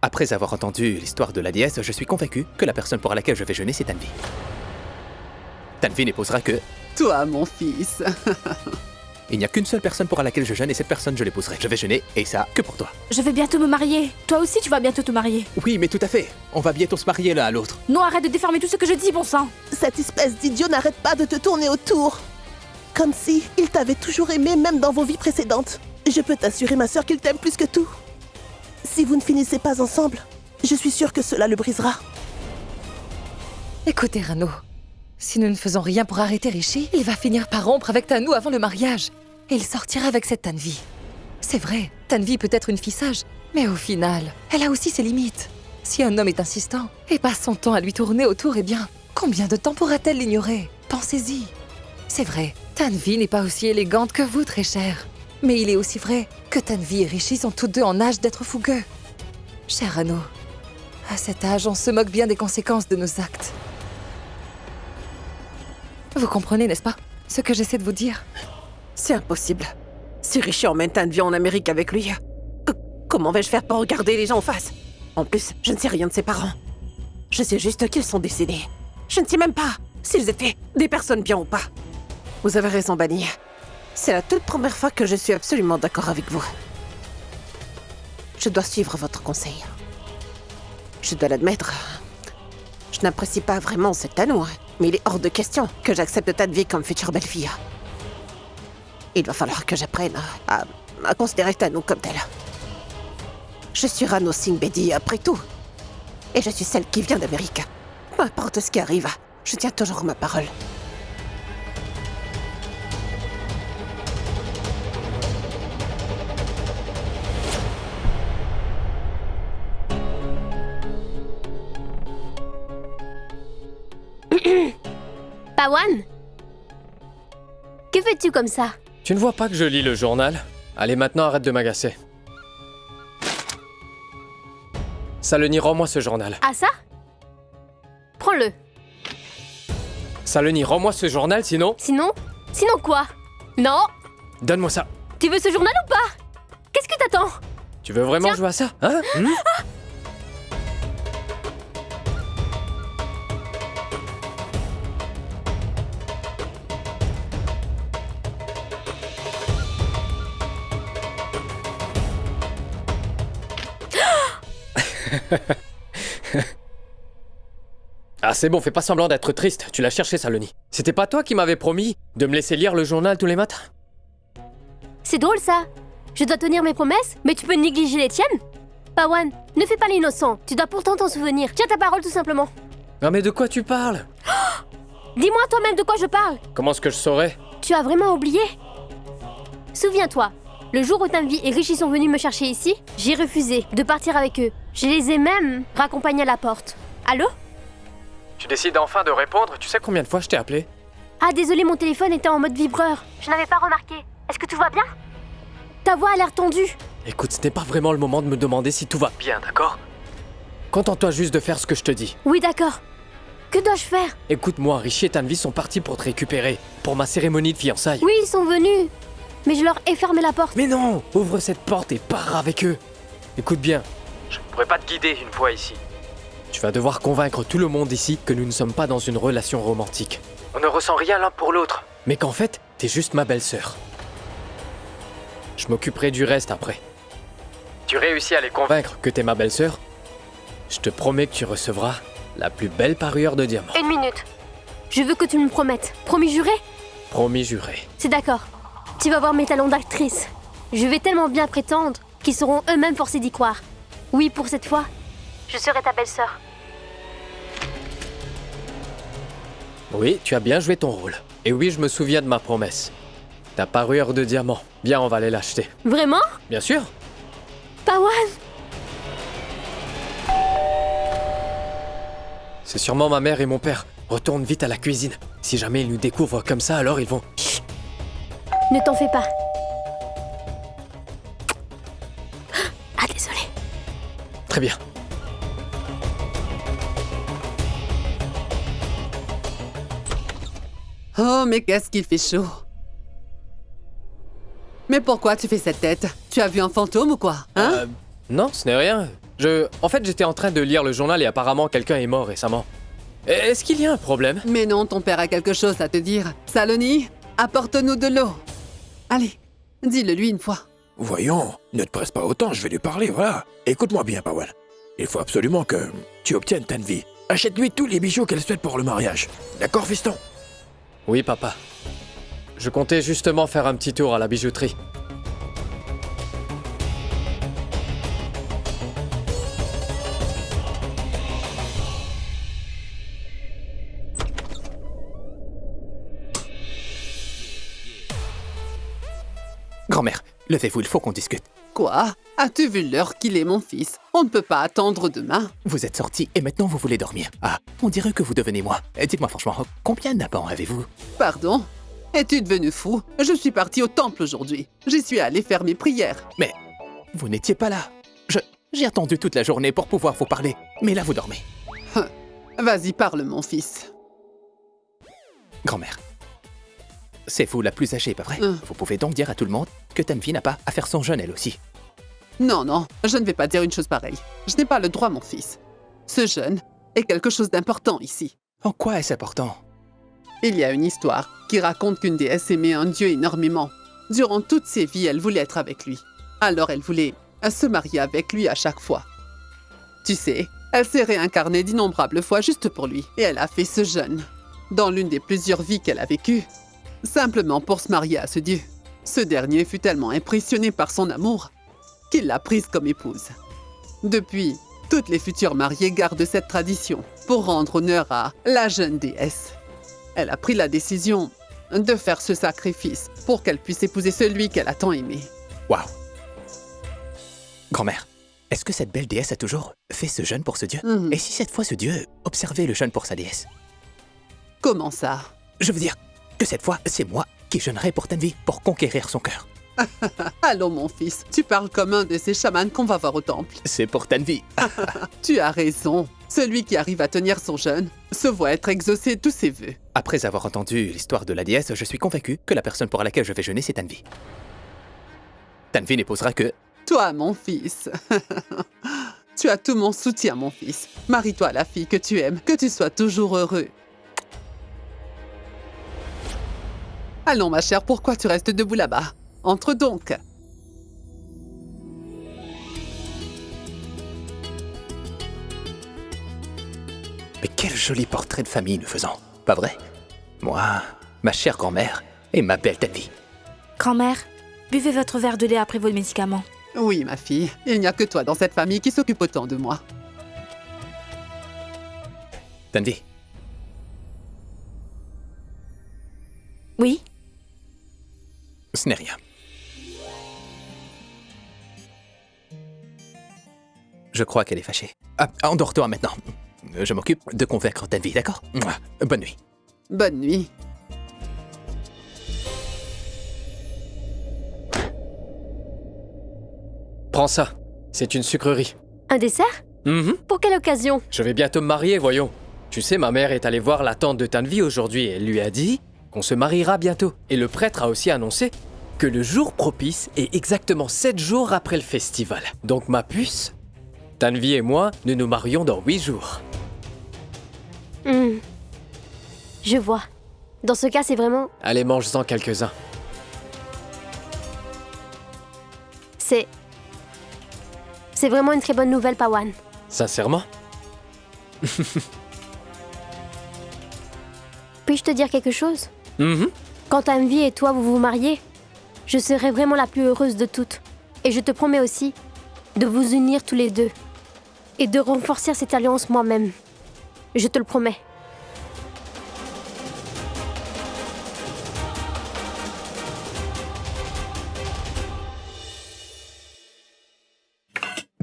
Après avoir entendu l'histoire de la déesse, je suis convaincu que la personne pour laquelle je vais jeûner, c'est Tanvi. Tanvi n'épousera que... Toi, mon fils. Il n'y a qu'une seule personne pour laquelle je jeûne et cette personne, je l'épouserai. Je vais jeûner, et ça, que pour toi. Je vais bientôt me marier. Toi aussi, tu vas bientôt te marier. Oui, mais tout à fait. On va bientôt se marier l'un à l'autre. Non, arrête de déformer tout ce que je dis, bon sang. Cette espèce d'idiot n'arrête pas de te tourner autour. Comme si il t'avait toujours aimé, même dans vos vies précédentes. Je peux t'assurer, ma sœur, qu'il t'aime plus que tout. Si vous ne finissez pas ensemble, je suis sûre que cela le brisera. Écoutez, Rano. Si nous ne faisons rien pour arrêter Rishi, il va finir par rompre avec Tanu avant le mariage. Et il sortira avec cette Tanvi. C'est vrai, Tanvi peut être une fille sage, mais au final, elle a aussi ses limites. Si un homme est insistant et passe son temps à lui tourner autour, eh bien, combien de temps pourra-t-elle l'ignorer? Pensez-y. C'est vrai, Tanvi n'est pas aussi élégante que vous, très chère. Mais il est aussi vrai que Tanvi et Rishi sont tous deux en âge d'être fougueux. Cher Rano, à cet âge, on se moque bien des conséquences de nos actes. Vous comprenez, n'est-ce pas, ce que j'essaie de vous dire? C'est impossible. Si Rishi emmène Tanvi en Amérique avec lui, comment vais-je faire pour regarder les gens en face? En plus, je ne sais rien de ses parents. Je sais juste qu'ils sont décédés. Je ne sais même pas s'ils étaient des personnes bien ou pas. Vous avez raison, Bunny. C'est la toute première fois que je suis absolument d'accord avec vous. Je dois suivre votre conseil. Je dois l'admettre. Je n'apprécie pas vraiment cette Tanu, mais il est hors de question que j'accepte Tanvi comme future belle-fille. Il va falloir que j'apprenne à considérer Tanu comme telle. Je suis Rano Singh Bedi après tout. Et je suis celle qui vient d'Amérique. Peu importe ce qui arrive, je tiens toujours ma parole. Pawan? Que fais-tu comme ça? Tu ne vois pas que je lis le journal? Allez, maintenant, arrête de m'agacer. Saloni, rends-moi ce journal. Ah ça? Prends-le. Saloni, rends-moi ce journal, sinon... Sinon quoi? Non? Donne-moi ça. Tu veux ce journal ou pas? Qu'est-ce que t'attends? Tu veux vraiment jouer à ça, hein? Ah, c'est bon, fais pas semblant d'être triste. Tu l'as cherché, Saloni. C'était pas toi qui m'avais promis de me laisser lire le journal tous les matins? C'est drôle ça. Je dois tenir mes promesses, mais tu peux négliger les tiennes? Pawan, ne fais pas l'innocent. Tu dois pourtant t'en souvenir. Tiens ta parole tout simplement. Non mais de quoi tu parles? Dis-moi toi-même de quoi je parle. Comment est-ce que je saurais? Tu as vraiment oublié? Souviens-toi, le jour où Tanvi et Rishi sont venus me chercher ici, j'ai refusé de partir avec eux. Je les ai même raccompagnés à la porte. Allô? Tu décides enfin de répondre? Tu sais combien de fois je t'ai appelé? Ah désolé, mon téléphone était en mode vibreur. Je n'avais pas remarqué. Est-ce que tout va bien? Ta voix a l'air tendue. Écoute, ce n'est pas vraiment le moment de me demander si tout va bien, d'accord? Contente-toi juste de faire ce que je te dis. Oui, d'accord. Que dois-je faire? Écoute-moi, Rishi et Tanvi sont partis pour te récupérer, pour ma cérémonie de fiançailles. Oui, ils sont venus. Mais je leur ai fermé la porte. Mais non! Ouvre cette porte et pars avec eux. Écoute bien, je ne pourrais pas te guider une fois ici. Tu vas devoir convaincre tout le monde ici que nous ne sommes pas dans une relation romantique. On ne ressent rien l'un pour l'autre, mais qu'en fait, t'es juste ma belle-sœur. Je m'occuperai du reste après. Tu réussis à les convaincre que t'es ma belle-sœur? Je te promets que tu recevras la plus belle parure de diamants. Une minute. Je veux que tu me promettes. Promis juré? Promis juré. C'est d'accord. Tu vas voir mes talents d'actrice. Je vais tellement bien prétendre qu'ils seront eux-mêmes forcés d'y croire. Oui, pour cette fois, je serai ta belle-sœur. Oui, tu as bien joué ton rôle. Et oui, je me souviens de ma promesse. Ta parure de diamants. Viens, on va aller l'acheter. Vraiment? Bien sûr. Pawan! C'est sûrement ma mère et mon père. Retourne vite à la cuisine. Si jamais ils nous découvrent comme ça, alors ils vont... Chut! Ne t'en fais pas. Ah, désolé. Très bien. Oh, mais qu'est-ce qu'il fait chaud. Mais pourquoi tu fais cette tête? Tu as vu un fantôme ou quoi? Hein? Non, ce n'est rien. En fait, j'étais en train de lire le journal et apparemment quelqu'un est mort récemment. Est-ce qu'il y a un problème? Mais non, ton père a quelque chose à te dire. Saloni, apporte-nous de l'eau. Allez, dis-le lui une fois. Voyons, ne te presse pas autant, je vais lui parler, voilà. Écoute-moi bien, Pawan. Il faut absolument que tu obtiennes Tanvi. Achète-lui tous les bijoux qu'elle souhaite pour le mariage. D'accord, fiston? Oui, papa. Je comptais justement faire un petit tour à la bijouterie. Grand-mère, levez-vous, il faut qu'on discute. Quoi? As-tu vu l'heure qu'il est, mon fils? On ne peut pas attendre demain. Vous êtes sorti et maintenant vous voulez dormir. Ah, on dirait que vous devenez moi. Dites-moi franchement, combien d'amants avez-vous? Pardon? Es-tu devenu fou? Je suis parti au temple aujourd'hui. J'y suis allé faire mes prières. Mais vous n'étiez pas là. J'ai attendu toute la journée pour pouvoir vous parler. Mais là, vous dormez. Vas-y, parle, mon fils. Grand-mère, c'est vous la plus âgée, pas vrai? Vous pouvez donc dire à tout le monde que Tanvi n'a pas à faire son jeûne elle aussi. Non, non, je ne vais pas dire une chose pareille. Je n'ai pas le droit, mon fils. Ce jeûne est quelque chose d'important ici. En quoi est-ce important? Il y a une histoire qui raconte qu'une déesse aimait un dieu énormément. Durant toute ses vies, elle voulait être avec lui. Alors elle voulait se marier avec lui à chaque fois. Tu sais, elle s'est réincarnée d'innombrables fois juste pour lui. Et elle a fait ce jeûne dans l'une des plusieurs vies qu'elle a vécues, simplement pour se marier à ce dieu. Ce dernier fut tellement impressionné par son amour qu'il l'a prise comme épouse. Depuis, toutes les futures mariées gardent cette tradition pour rendre honneur à la jeune déesse. Elle a pris la décision de faire ce sacrifice pour qu'elle puisse épouser celui qu'elle a tant aimé. Waouh! Grand-mère, est-ce que cette belle déesse a toujours fait ce jeûne pour ce dieu? Et si cette fois ce dieu observait le jeûne pour sa déesse? Comment ça? Je veux dire que cette fois, c'est moi qui jeûnerai pour Tanvi pour conquérir son cœur. Allô, mon fils, tu parles comme un de ces chamans qu'on va voir au temple. C'est pour Tanvi. Tu as raison. Celui qui arrive à tenir son jeûne se voit être exaucé tous ses vœux. Après avoir entendu l'histoire de la déesse, je suis convaincu que la personne pour laquelle je vais jeûner, c'est Tanvi. Tanvi n'épousera que... Toi, mon fils. Tu as tout mon soutien, mon fils. Marie-toi à la fille que tu aimes, que tu sois toujours heureux. Allons, ma chère, pourquoi tu restes debout là-bas? Entre donc. Mais quel joli portrait de famille nous faisons, pas vrai? Moi, ma chère grand-mère et ma belle Tanvi. Grand-mère, buvez votre verre de lait après vos médicaments. Oui, ma fille, il n'y a que toi dans cette famille qui s'occupe autant de moi. Tanvi. Oui? Ce n'est rien. Je crois qu'elle est fâchée. Ah, endors-toi maintenant. Je m'occupe de convaincre Tanvi, d'accord? Bonne nuit. Bonne nuit. Prends ça. C'est une sucrerie. Un dessert? Pour quelle occasion? Je vais bientôt me marier, voyons. Tu sais, ma mère est allée voir la tante de Tanvi aujourd'hui et elle lui a dit qu'on se mariera bientôt. Et le prêtre a aussi annoncé que le jour propice est exactement 7 jours après le festival. Donc ma puce, Tanvi et moi, nous nous marions dans 8 jours. Je vois. Dans ce cas, c'est vraiment... Allez, mange-en quelques-uns. C'est vraiment une très bonne nouvelle, Pawan. Sincèrement? Puis-je te dire quelque chose? Quand Tanvi et toi vous vous mariez, je serai vraiment la plus heureuse de toutes. Et je te promets aussi de vous unir tous les deux. Et de renforcer cette alliance moi-même. Je te le promets.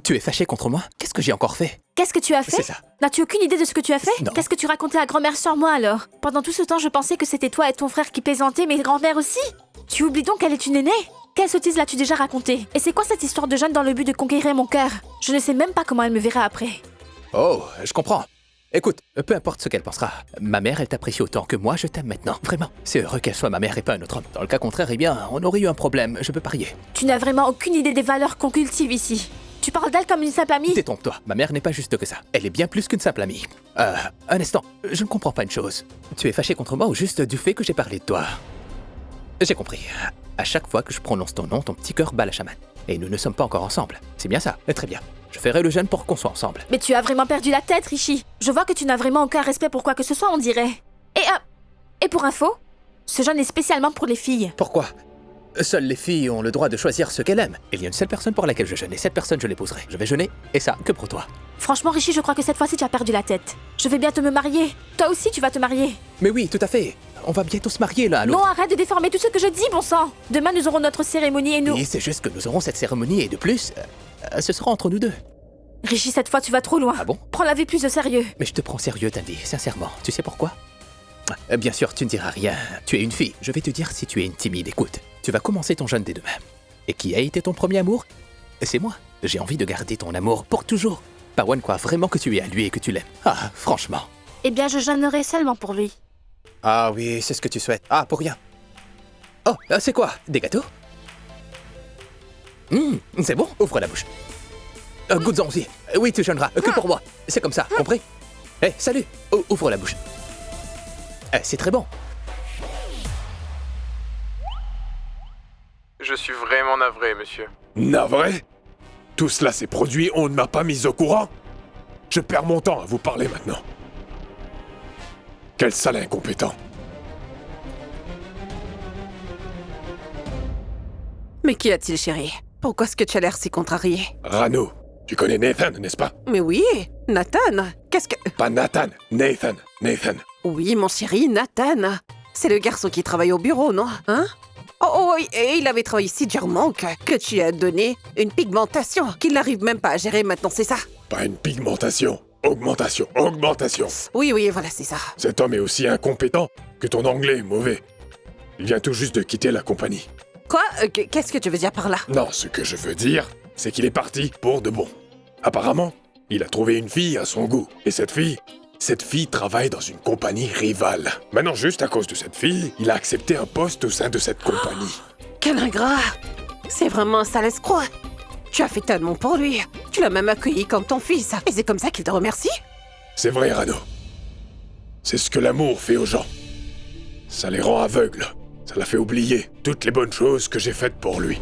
Tu es fâché contre moi? Qu'est-ce que j'ai encore fait? Qu'est-ce que tu as fait? C'est ça. N'as-tu aucune idée de ce que tu as fait? Non. Qu'est-ce que tu racontais à grand-mère sur moi alors? Pendant tout ce temps, je pensais que c'était toi et ton frère qui plaisantaient, mais grand-mère aussi? Tu oublies donc qu'elle est une aînée? Quelle sottise l'as-tu déjà racontée? Et c'est quoi cette histoire de jeûne dans le but de conquérir mon cœur? Je ne sais même pas comment elle me verra après. Oh, je comprends. Écoute, peu importe ce qu'elle pensera, ma mère, elle t'apprécie autant que moi, je t'aime maintenant. Vraiment. C'est heureux qu'elle soit ma mère et pas un autre homme. Dans le cas contraire, eh bien, on aurait eu un problème, je peux parier. Tu n'as vraiment aucune idée des valeurs qu'on cultive ici. Tu parles d'elle comme une simple amie. Détrompe-toi, ma mère n'est pas juste que ça. Elle est bien plus qu'une simple amie. Un instant, je ne comprends pas une chose. Tu es fâché contre moi ou juste du fait que j'ai parlé de toi? J'ai compris. À chaque fois que je prononce ton nom, ton petit cœur bat la chamade. Et nous ne sommes pas encore ensemble. C'est bien ça? Très bien. Je ferai le jeûne pour qu'on soit ensemble. Mais tu as vraiment perdu la tête, Rishi. Je vois que tu n'as vraiment aucun respect pour quoi que ce soit, on dirait. Et pour info, ce jeûne est spécialement pour les filles. Pourquoi? Seules les filles ont le droit de choisir ce qu'elles aiment. Il y a une seule personne pour laquelle je jeûne, et cette personne, je l'épouserai. Je vais jeûner, et ça, que pour toi. Franchement, Rishi, je crois que cette fois-ci, tu as perdu la tête. Je vais bientôt me marier. Toi aussi, tu vas te marier. Mais oui, tout à fait. On va bientôt se marier l'un à l'autre. Non, arrête de déformer tout ce que je dis, bon sang. Demain, nous aurons notre cérémonie et nous... Oui, c'est juste que nous aurons cette cérémonie, et de plus, ce sera entre nous deux. Rishi, cette fois, tu vas trop loin. Ah bon? Prends la vie plus au sérieux. Mais je te prends sérieux, Tanvi, sincèrement. Tu sais pourquoi? Bien sûr, tu ne diras rien. Tu es une fille. Je vais te dire si tu es une timide. Écoute, tu vas commencer ton jeûne dès demain. Et qui a été ton premier amour? C'est moi. J'ai envie de garder ton amour pour toujours. Pawan croit vraiment que tu es à lui et que tu l'aimes. Ah, franchement. Eh bien, je jeûnerai seulement pour lui. Ah oui, c'est ce que tu souhaites. Ah, pour rien. Oh, c'est quoi? Des gâteaux? C'est bon? Ouvre la bouche. Goûte-en aussi. Oui, tu jeûneras. Que pour moi. C'est comme ça, compris? Hé, salut. Ouvre la bouche. C'est très bon. Je suis vraiment navré, monsieur. Navré? Tout cela s'est produit, on ne m'a pas mis au courant? Je perds mon temps à vous parler maintenant. Quel sale incompétent. Mais qu'y a-t-il, chérie? Pourquoi est-ce que tu as l'air si contrarié? Rano, tu connais Nathan, n'est-ce pas? Mais oui, Nathan. Qu'est-ce que... Pas Nathan, Nathan. Oui, mon chéri, Nathan. C'est le garçon qui travaille au bureau, non? Hein? Oh oui, et il avait travaillé si durement que tu as donné une pigmentation qu'il n'arrive même pas à gérer maintenant, c'est ça? Pas une pigmentation. Augmentation. Oui, voilà, c'est ça. Cet homme est aussi incompétent que ton anglais est mauvais. Il vient tout juste de quitter la compagnie. Quoi? Qu'est-ce que tu veux dire par là? Non, ce que je veux dire, c'est qu'il est parti pour de bon. Apparemment, il a trouvé une fille à son goût. Et cette fille travaille dans une compagnie rivale. Maintenant, juste à cause de cette fille, il a accepté un poste au sein de cette compagnie. Quel ingrat! C'est vraiment un sale escroc. Tu as fait tellement pour lui. Tu l'as même accueilli comme ton fils. Et c'est comme ça qu'il te remercie? C'est vrai, Rano. C'est ce que l'amour fait aux gens. Ça les rend aveugles. Ça l'a fait oublier toutes les bonnes choses que j'ai faites pour lui.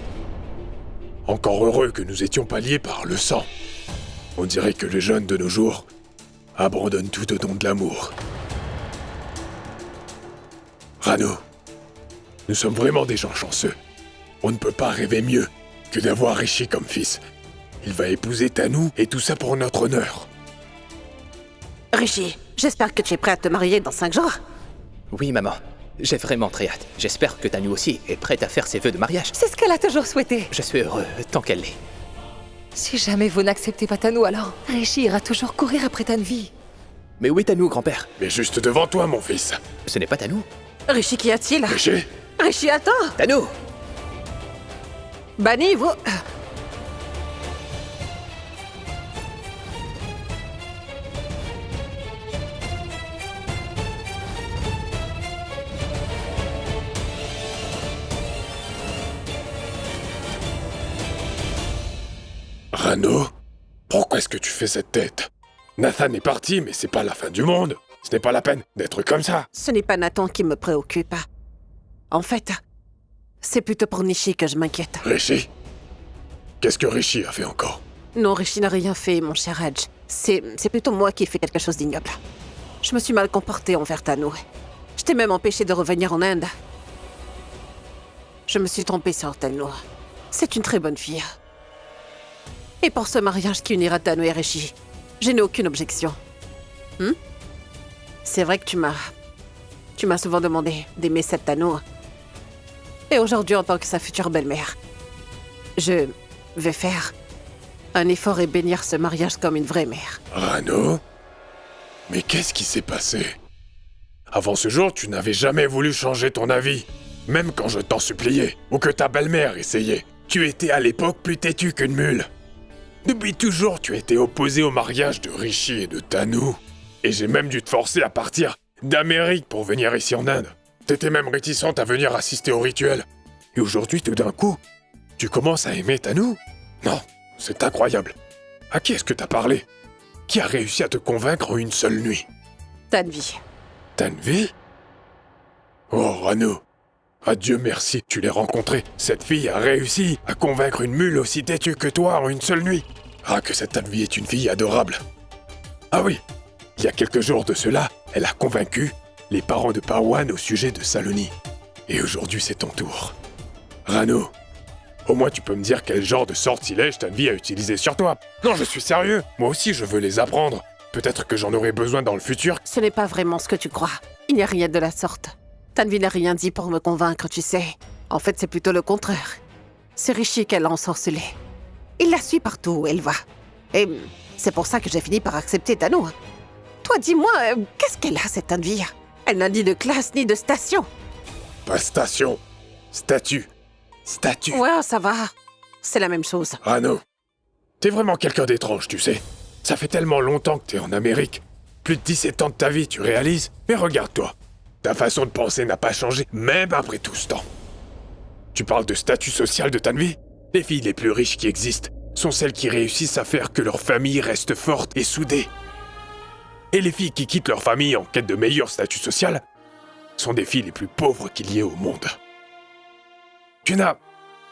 Encore heureux que nous étions pas liés par le sang. On dirait que les jeunes de nos jours abandonnent tout au nom de l'amour. Rano, nous sommes vraiment des gens chanceux. On ne peut pas rêver mieux que d'avoir Rishi comme fils. Il va épouser Tanu et tout ça pour notre honneur. Rishi, j'espère que tu es prêt à te marier dans 5 jours. Oui, maman. J'ai vraiment très hâte. J'espère que Tanu aussi est prête à faire ses vœux de mariage. C'est ce qu'elle a toujours souhaité. Je suis heureux tant qu'elle l'est. Si jamais vous n'acceptez pas Tanu, alors Rishi ira toujours courir après Tanvi. Mais où est Tanu, grand-père? Mais juste devant toi, mon fils. Ce n'est pas Tanu. Rishi, qu'y a-t-il? Rishi? Rishi, attends! Tanu! Bani, vous... Rano, pourquoi est-ce que tu fais cette tête? Nathan est parti, mais c'est pas la fin du monde. Ce n'est pas la peine d'être comme ça. Ce n'est pas Nathan qui me préoccupe. En fait, c'est plutôt pour Nishi que je m'inquiète. Rishi? Qu'est-ce que Rishi a fait encore? Non, Rishi n'a rien fait, mon cher Edge. C'est plutôt moi qui ai fait quelque chose d'ignoble. Je me suis mal comportée envers Tanu. Je t'ai même empêché de revenir en Inde. Je me suis trompée sur Tanu. C'est une très bonne fille. Et pour ce mariage qui unira Tanu et Rishi, je n'ai aucune objection. C'est vrai que tu m'as souvent demandé d'aimer cette Tanu. Et aujourd'hui, en tant que sa future belle-mère, je vais faire un effort et bénir ce mariage comme une vraie mère. Rano? Mais qu'est-ce qui s'est passé? Avant ce jour, tu n'avais jamais voulu changer ton avis. Même quand je t'en suppliais, ou que ta belle-mère essayait. Tu étais à l'époque plus têtu qu'une mule. Depuis toujours, tu étais opposé au mariage de Rishi et de Tanu. Et j'ai même dû te forcer à partir d'Amérique pour venir ici en Inde. T'étais même réticente à venir assister au rituel. Et aujourd'hui, tout d'un coup, tu commences à aimer Tanu? Non, C'est incroyable. À qui est-ce que t'as parlé? Qui a réussi à te convaincre en une seule nuit? Tanvi. Tanvi? Oh, Rano. Ah, Dieu merci, tu l'as rencontrée. Cette fille a réussi à convaincre une mule aussi têtue que toi en une seule nuit. Ah, que cette Tanvi est une fille adorable. Ah oui, il y a quelques jours de cela, elle a convaincu les parents de Pawan au sujet de Saloni. Et aujourd'hui, c'est ton tour. Rano, au moins tu peux me dire quel genre de sortilège Tanvi a utilisé sur toi. Non, je suis sérieux. Moi aussi, je veux les apprendre. Peut-être que j'en aurai besoin dans le futur. Ce n'est pas vraiment ce que tu crois. Il n'y a rien de la sorte. Tanvi n'a rien dit pour me convaincre, tu sais. En fait, c'est plutôt le contraire. C'est Rishi qu'elle a ensorcelé. Il la suit partout où elle va. Et c'est pour ça que j'ai fini par accepter Tanu. Toi, dis-moi, qu'est-ce qu'elle a, cette Tanvi? Elle n'a ni de classe, ni de station. Pas station. Statue. Statue. Ouais, ça va. C'est la même chose. Rano, t'es vraiment quelqu'un d'étrange, tu sais. Ça fait tellement longtemps que t'es en Amérique. Plus de 17 ans de ta vie, tu réalises? Mais regarde-toi. Ta façon de penser n'a pas changé, même après tout ce temps. Tu parles de statut social de Tanvi? Les filles les plus riches qui existent sont celles qui réussissent à faire que leur famille reste forte et soudée. Et les filles qui quittent leur famille en quête de meilleur statut social sont des filles les plus pauvres qu'il y ait au monde. Tu n'as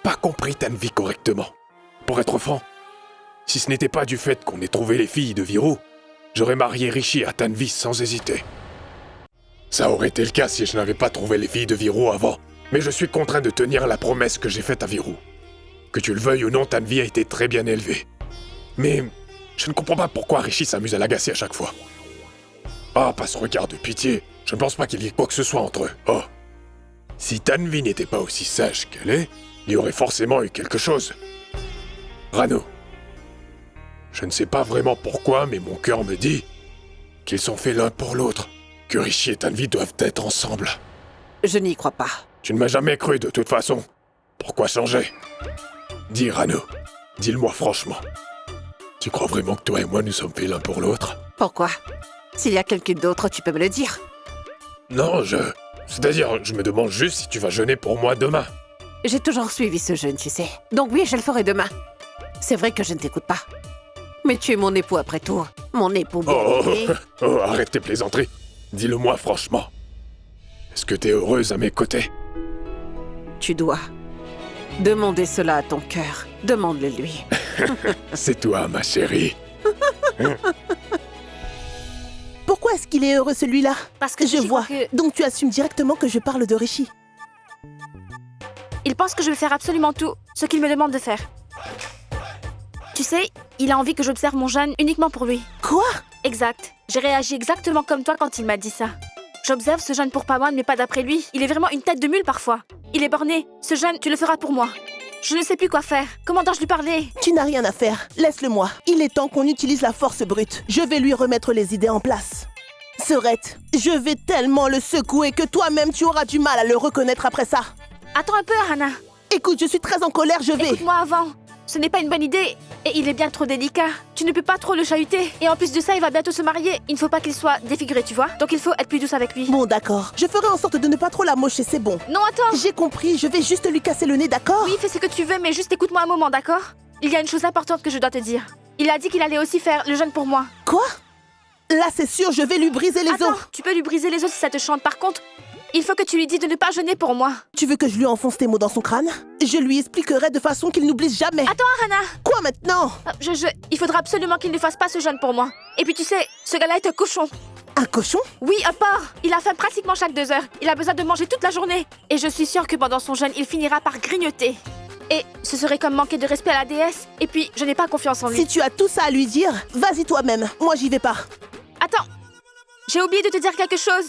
pas compris Tanvi correctement. Pour être franc, si ce n'était pas du fait qu'on ait trouvé les filles de Viru, j'aurais marié Rishi à Tanvi sans hésiter. Ça aurait été le cas si je n'avais pas trouvé les filles de Viru avant, mais je suis contraint de tenir la promesse que j'ai faite à Viru. Que tu le veuilles ou non, Tanvi a été très bien élevée. Mais je ne comprends pas pourquoi Rishi s'amuse à l'agacer à chaque fois. Ah, pas ce regard de pitié. Je ne pense pas qu'il y ait quoi que ce soit entre eux. Oh. Si Tanvi n'était pas aussi sage qu'elle est, il y aurait forcément eu quelque chose. Rano. Je ne sais pas vraiment pourquoi, mais mon cœur me dit qu'ils sont faits l'un pour l'autre. Que Rishi et Tanvi doivent être ensemble. Je n'y crois pas. Tu ne m'as jamais cru de toute façon. Pourquoi changer? Dis, Rano. Dis-le-moi franchement. Tu crois vraiment que toi et moi nous sommes faits l'un pour l'autre? Pourquoi? S'il y a quelqu'un d'autre, tu peux me le dire. Non, C'est-à-dire, je me demande juste si tu vas jeûner pour moi demain. J'ai toujours suivi ce jeûne, tu sais. Donc oui, je le ferai demain. C'est vrai que je ne t'écoute pas. Mais tu es mon époux après tout. Mon époux bien-aimé. Oh, arrête tes plaisanteries. Dis-le-moi franchement. Est-ce que t'es heureuse à mes côtés? Tu dois demander cela à ton cœur. Demande-le lui. C'est toi, ma chérie. Pourquoi est-ce qu'il est heureux, celui-là? Parce que je vois. Donc tu assumes directement que je parle de Rishi. Il pense que je vais faire absolument tout ce qu'il me demande de faire. Tu sais, il a envie que j'observe mon jeûne uniquement pour lui. Quoi? Exact. J'ai réagi exactement comme toi quand il m'a dit ça. J'observe ce jeûne pour Pawan, mais pas d'après lui. Il est vraiment une tête de mule parfois. Il est borné. Ce jeûne, tu le feras pour moi. Je ne sais plus quoi faire. Comment dois-je lui parler? Tu n'as rien à faire. Laisse-le moi. Il est temps qu'on utilise la force brute. Je vais lui remettre les idées en place. Serette, je vais tellement le secouer que toi-même tu auras du mal à le reconnaître après ça. Attends un peu, Hana. Écoute, je suis très en colère, je vais... Écoute-moi avant. Ce n'est pas une bonne idée. Et il est bien trop délicat. Tu ne peux pas trop le chahuter. Et en plus de ça, il va bientôt se marier. Il ne faut pas qu'il soit défiguré, tu vois. Donc il faut être plus douce avec lui. Bon, d'accord. Je ferai en sorte de ne pas trop la mocher, c'est bon. Non, attends. J'ai compris, je vais juste lui casser le nez, d'accord? Oui, fais ce que tu veux, mais juste écoute-moi un moment, d'accord? Il y a une chose importante que je dois te dire. Il a dit qu'il allait aussi faire le jeûne pour moi. Quoi? Là, c'est sûr, je vais lui briser les os. Tu peux lui briser les os si ça te chante. Par contre, il faut que tu lui dises de ne pas jeûner pour moi. Tu veux que je lui enfonce tes mots dans son crâne? Je lui expliquerai de façon qu'il n'oublie jamais. Attends, Hana. Quoi maintenant? Il faudra absolument qu'il ne fasse pas ce jeûne pour moi. Et puis tu sais, ce gars-là est un cochon. Un cochon? Oui, un porc. Il a faim pratiquement chaque 2 heures. Il a besoin de manger toute la journée. Et je suis sûre que pendant son jeûne, il finira par grignoter. Et ce serait comme manquer de respect à la déesse. Et puis, je n'ai pas confiance en lui. Si tu as tout ça à lui dire, vas-y toi-même. Moi, j'y vais pas. Attends. J'ai oublié de te dire quelque chose.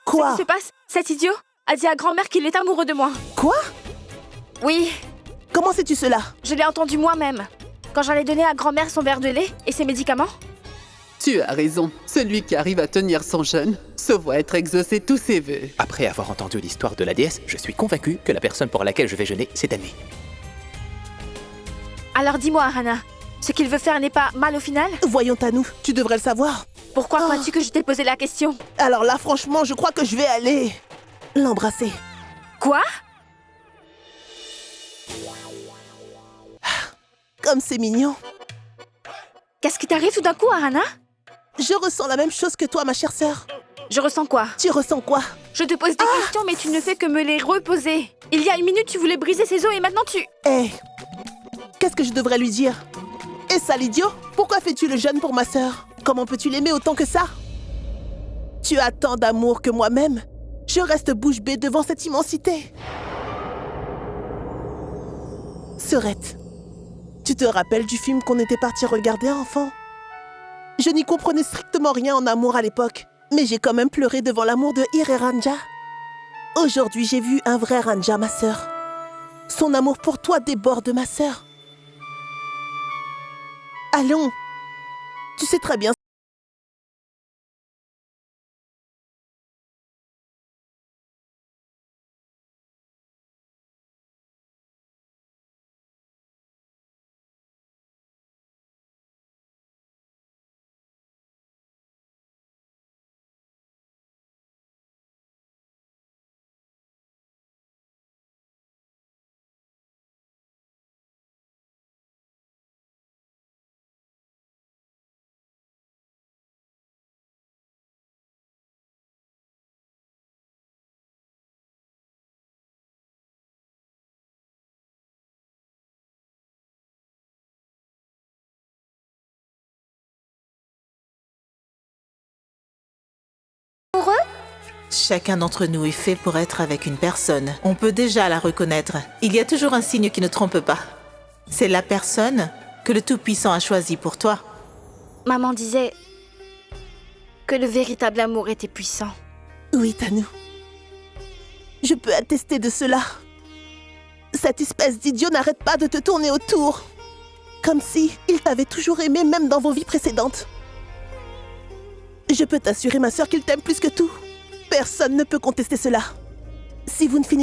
Quoi? Ce qui se passe, cet idiot a dit à grand-mère qu'il est amoureux de moi. Quoi? Oui. Comment sais-tu cela? Je l'ai entendu moi-même. Quand j'allais donner à grand-mère son verre de lait et ses médicaments. Tu as raison. Celui qui arrive à tenir son jeûne se voit être exaucé tous ses vœux. Après avoir entendu l'histoire de la déesse, je suis convaincu que la personne pour laquelle je vais jeûner, c'est Tanvi. Alors dis-moi, Hana, ce qu'il veut faire n'est pas mal au final? Voyons Tanu, tu devrais le savoir. Pourquoi crois-tu que je t'ai posé la question? Alors là, franchement, je crois que je vais aller l'embrasser. Quoi? Comme c'est mignon. Qu'est-ce qui t'arrive tout d'un coup, Arana? Je ressens la même chose que toi, ma chère sœur. Je ressens quoi? Tu ressens quoi? Je te pose des questions, mais tu ne fais que me les reposer. Il y a une minute, tu voulais briser ses os et maintenant tu... Hé, qu'est-ce que je devrais lui dire? Et ça, l'idiot? Pourquoi fais-tu le jeûne pour ma sœur? Comment peux-tu l'aimer autant que ça? Tu as tant d'amour que moi-même. Je reste bouche bée devant cette immensité. Sœurette, tu te rappelles du film qu'on était parti regarder, enfant? Je n'y comprenais strictement rien en amour à l'époque, mais j'ai quand même pleuré devant l'amour de Hir et Ranja. Aujourd'hui, j'ai vu un vrai Ranja, ma sœur. Son amour pour toi déborde, ma sœur. Allons, tu sais très bien. Chacun d'entre nous est fait pour être avec une personne. On peut déjà la reconnaître. Il y a toujours un signe qui ne trompe pas. C'est la personne que le Tout-Puissant a choisie pour toi. Maman disait que le véritable amour était puissant. Oui, Tanou. Je peux attester de cela. Cette espèce d'idiot n'arrête pas de te tourner autour. Comme si il t'avait toujours aimé même dans vos vies précédentes. Je peux t'assurer, ma sœur, qu'il t'aime plus que tout. Personne ne peut contester cela. Si vous ne finissez